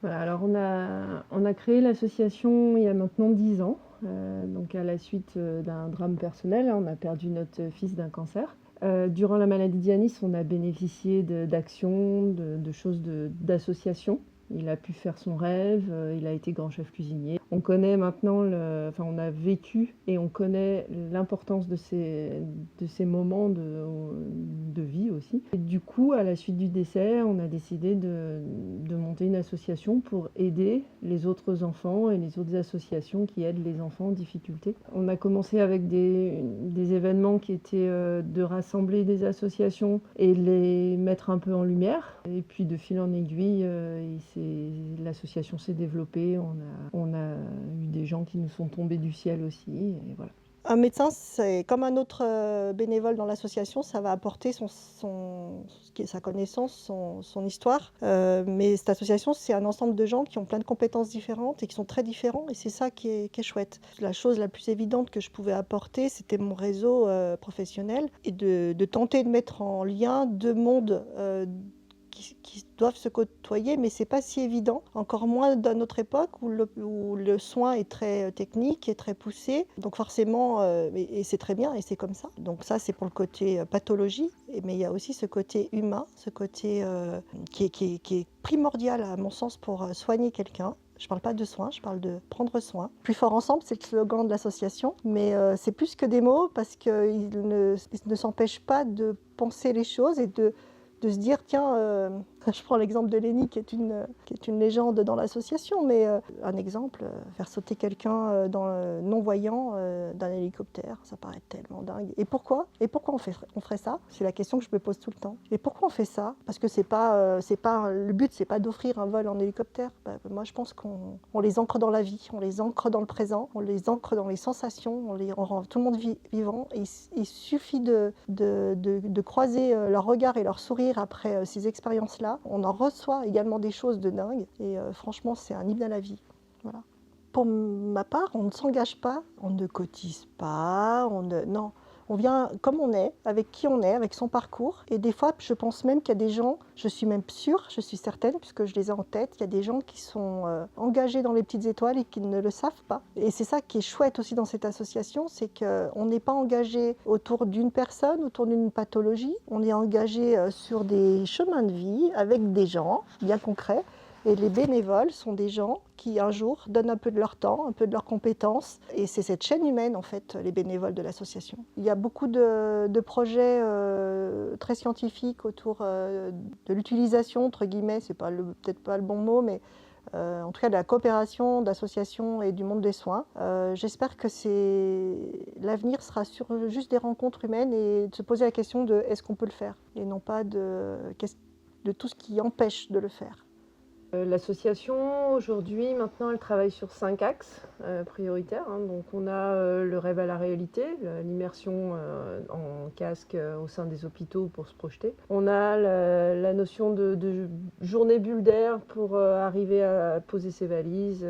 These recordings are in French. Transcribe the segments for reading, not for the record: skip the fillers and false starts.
Voilà, alors on a créé l'association il y a maintenant 10 ans, donc à la suite d'un drame personnel. On a perdu notre fils d'un cancer. Durant la maladie d'Yanis, on a bénéficié d'actions, de choses, d'associations. Il a pu faire son rêve, il a été grand chef cuisinier. On connaît maintenant, enfin on a vécu et on connaît l'importance de ces moments de vie aussi. Et du coup, à la suite du décès, on a décidé de monter une association pour aider les autres enfants et les autres associations qui aident les enfants en difficulté. On a commencé avec des événements qui étaient de rassembler des associations et les mettre un peu en lumière. Et puis de fil en aiguille, l'association s'est développée. On a eu des gens qui nous sont tombés du ciel aussi. Et voilà. Un médecin, c'est comme un autre bénévole dans l'association, ça va apporter sa connaissance, son histoire. Mais cette association, c'est un ensemble de gens qui ont plein de compétences différentes et qui sont très différents. Et c'est ça qui est chouette. La chose la plus évidente que je pouvais apporter, c'était mon réseau professionnel et de tenter de mettre en lien deux mondes qui doivent se côtoyer, mais c'est pas si évident, encore moins dans notre époque où le soin est très technique et très poussé. Donc forcément, et c'est très bien et c'est comme ça. Donc ça, c'est pour le côté pathologie, mais il y a aussi ce côté humain, ce côté qui est primordial à mon sens pour soigner quelqu'un. Je ne parle pas de soins, je parle de prendre soin. Plus fort ensemble, c'est le slogan de l'association, mais c'est plus que des mots parce qu'ils ne s'empêchent pas de penser les choses et de se dire, tiens, je prends l'exemple de Lénie qui est une légende dans l'association, mais un exemple, faire sauter quelqu'un non-voyant d'un hélicoptère, ça paraît tellement dingue. Et pourquoi on ferait ça? C'est la question que je me pose tout le temps. Et pourquoi on fait ça? Parce que le but, c'est pas d'offrir un vol en hélicoptère. Moi, je pense qu'on les ancre dans la vie, on les ancre dans le présent, on les ancre dans les sensations, on rend tout le monde vivant. Et il suffit de croiser leur regard et leur sourire après ces expériences-là. On en reçoit également des choses de dingue et franchement, c'est un hymne à la vie. Voilà. Pour ma part, on ne s'engage pas, on ne cotise pas, non. On vient comme on est, avec qui on est, avec son parcours. Et des fois, je pense même qu'il y a des gens, je suis même sûre, je suis certaine, puisque je les ai en tête, il y a des gens qui sont engagés dans les petites étoiles et qui ne le savent pas. Et c'est ça qui est chouette aussi dans cette association, c'est qu'on n'est pas engagé autour d'une personne, autour d'une pathologie. On est engagé sur des chemins de vie avec des gens bien concrets. Et les bénévoles sont des gens qui, un jour, donnent un peu de leur temps, un peu de leurs compétences. Et c'est cette chaîne humaine, en fait, les bénévoles de l'association. Il y a beaucoup de projets très scientifiques autour de l'utilisation, entre guillemets, c'est peut-être pas le bon mot, mais en tout cas de la coopération d'associations et du monde des soins. J'espère que l'avenir sera sur juste des rencontres humaines et de se poser la question de est-ce qu'on peut le faire et non pas de tout ce qui empêche de le faire. L'association, aujourd'hui, maintenant, elle travaille sur 5 axes prioritaires. Hein. Donc, on a le rêve à la réalité, l'immersion en casque au sein des hôpitaux pour se projeter. On a la notion de journée bulle d'air pour arriver à poser ses valises,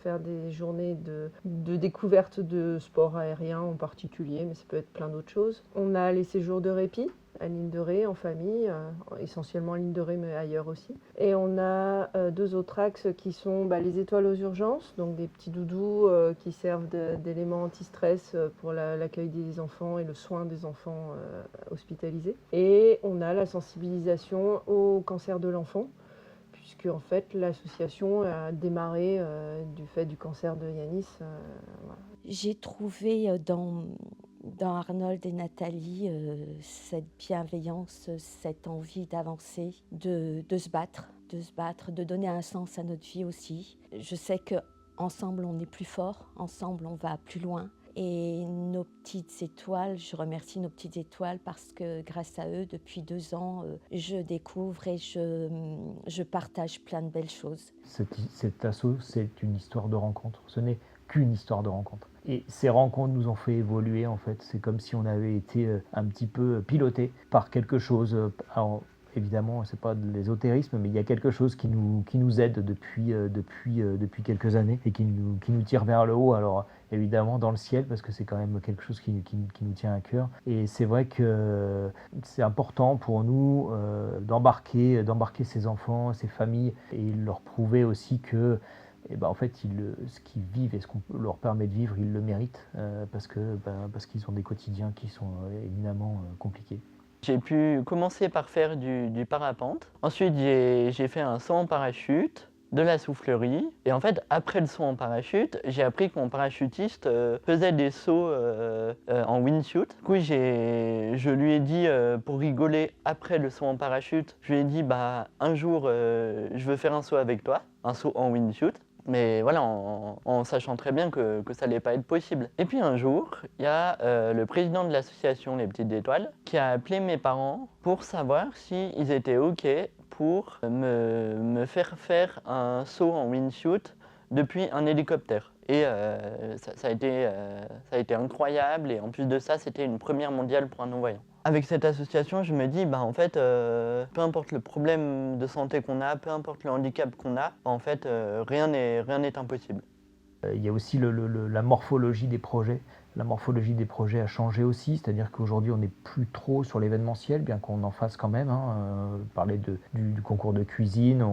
faire des journées de découverte de sport aérien en particulier, mais ça peut être plein d'autres choses. On a les séjours de répit à l'île de Ré en famille, essentiellement à l'île de Ré mais ailleurs aussi. Et on a deux autres axes qui sont les étoiles aux urgences, donc des petits doudous qui servent d'éléments anti-stress pour l'accueil des enfants et le soin des enfants hospitalisés. Et on a la sensibilisation au cancer de l'enfant, puisque en fait l'association a démarré du fait du cancer de Yanis. Voilà. J'ai trouvé dans Arnold et Nathalie cette bienveillance, cette envie d'avancer, de se battre, de donner un sens à notre vie aussi. Je sais qu'ensemble on est plus fort, ensemble on va plus loin. Et nos petites étoiles, je remercie nos petites étoiles parce que grâce à eux, depuis 2 ans, je découvre et je partage plein de belles choses. Cet asso, c'est une histoire de rencontre. Ce n'est qu'une histoire de rencontre. Et ces rencontres nous ont fait évoluer, en fait. C'est comme si on avait été un petit peu piloté par quelque chose. Alors, évidemment, c'est pas de l'ésotérisme, mais il y a quelque chose qui nous aide depuis quelques années et qui nous tire vers le haut. Alors, évidemment dans le ciel parce que c'est quand même quelque chose qui nous tient à cœur. Et c'est vrai que c'est important pour nous d'embarquer ces enfants, ces familles et leur prouver aussi que en fait, ce qu'ils vivent et ce qu'on leur permet de vivre, ils le méritent parce qu'ils ont des quotidiens qui sont éminemment compliqués. J'ai pu commencer par faire du parapente. Ensuite, j'ai fait un saut en parachute, de la soufflerie. Et en fait, après le saut en parachute, j'ai appris que mon parachutiste faisait des sauts en wingsuit. Du coup, je lui ai dit, pour rigoler, après le saut en parachute, je lui ai dit, un jour, je veux faire un saut avec toi, un saut en wingsuit. Mais voilà, en sachant très bien que ça n'allait pas être possible. Et puis un jour, il y a le président de l'association Les Petites Étoiles qui a appelé mes parents pour savoir s'ils étaient OK pour me faire un saut en wingsuit depuis un hélicoptère. Et ça a été incroyable, et en plus de ça, c'était une première mondiale pour un non-voyant. Avec cette association, je me dis, en fait, peu importe le problème de santé qu'on a, peu importe le handicap qu'on a, en fait, rien n'est impossible. Il y a aussi la morphologie des projets. La morphologie des projets a changé aussi, c'est-à-dire qu'aujourd'hui on n'est plus trop sur l'événementiel, bien qu'on en fasse quand même. Parler du concours de cuisine,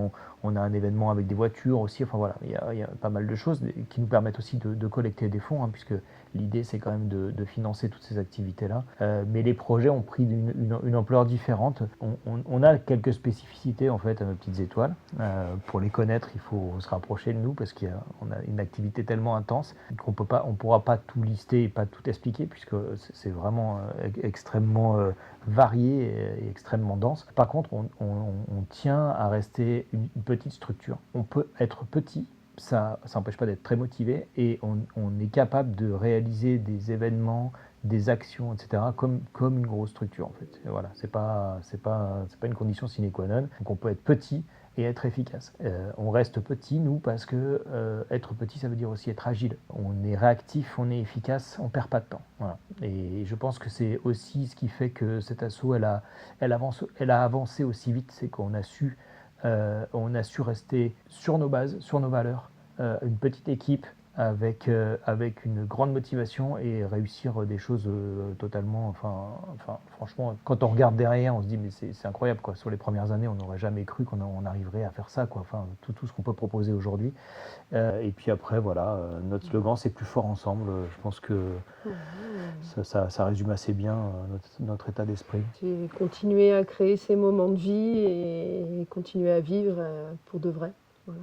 on a un événement avec des voitures aussi, enfin voilà, il y a pas mal de choses qui nous permettent aussi de collecter des fonds, puisque l'idée c'est quand même de financer toutes ces activités-là. Mais les projets ont pris une ampleur différente. On a quelques spécificités en fait à nos petites étoiles. Pour les connaître, il faut se rapprocher de nous parce qu'on a une activité tellement intense qu'on ne pourra pas tout lister et pas tout expliquer puisque c'est vraiment extrêmement varié et extrêmement dense. Par contre, on tient à rester une petite structure. On peut être petit, ça n'empêche pas d'être très motivé et on est capable de réaliser des événements, des actions, etc. comme une grosse structure en fait. Et voilà, c'est pas une condition sine qua non. Donc on peut être petit et être efficace. On reste petit, nous, parce que être petit, ça veut dire aussi être agile. On est réactif, on est efficace, on perd pas de temps. Voilà. Et je pense que c'est aussi ce qui fait que cet assaut, elle a avancé aussi vite, c'est qu'on a su rester sur nos bases, sur nos valeurs, une petite équipe avec une grande motivation et réussir des choses totalement, enfin, franchement, quand on regarde derrière, on se dit mais c'est incroyable quoi. Sur les premières années, on n'aurait jamais cru qu'on arriverait à faire ça quoi. Enfin, tout ce qu'on peut proposer aujourd'hui. Et puis après, voilà, notre slogan c'est plus fort ensemble. Je pense que ça résume assez bien notre état d'esprit. C'est continuer à créer ces moments de vie et continuer à vivre pour de vrai. Voilà.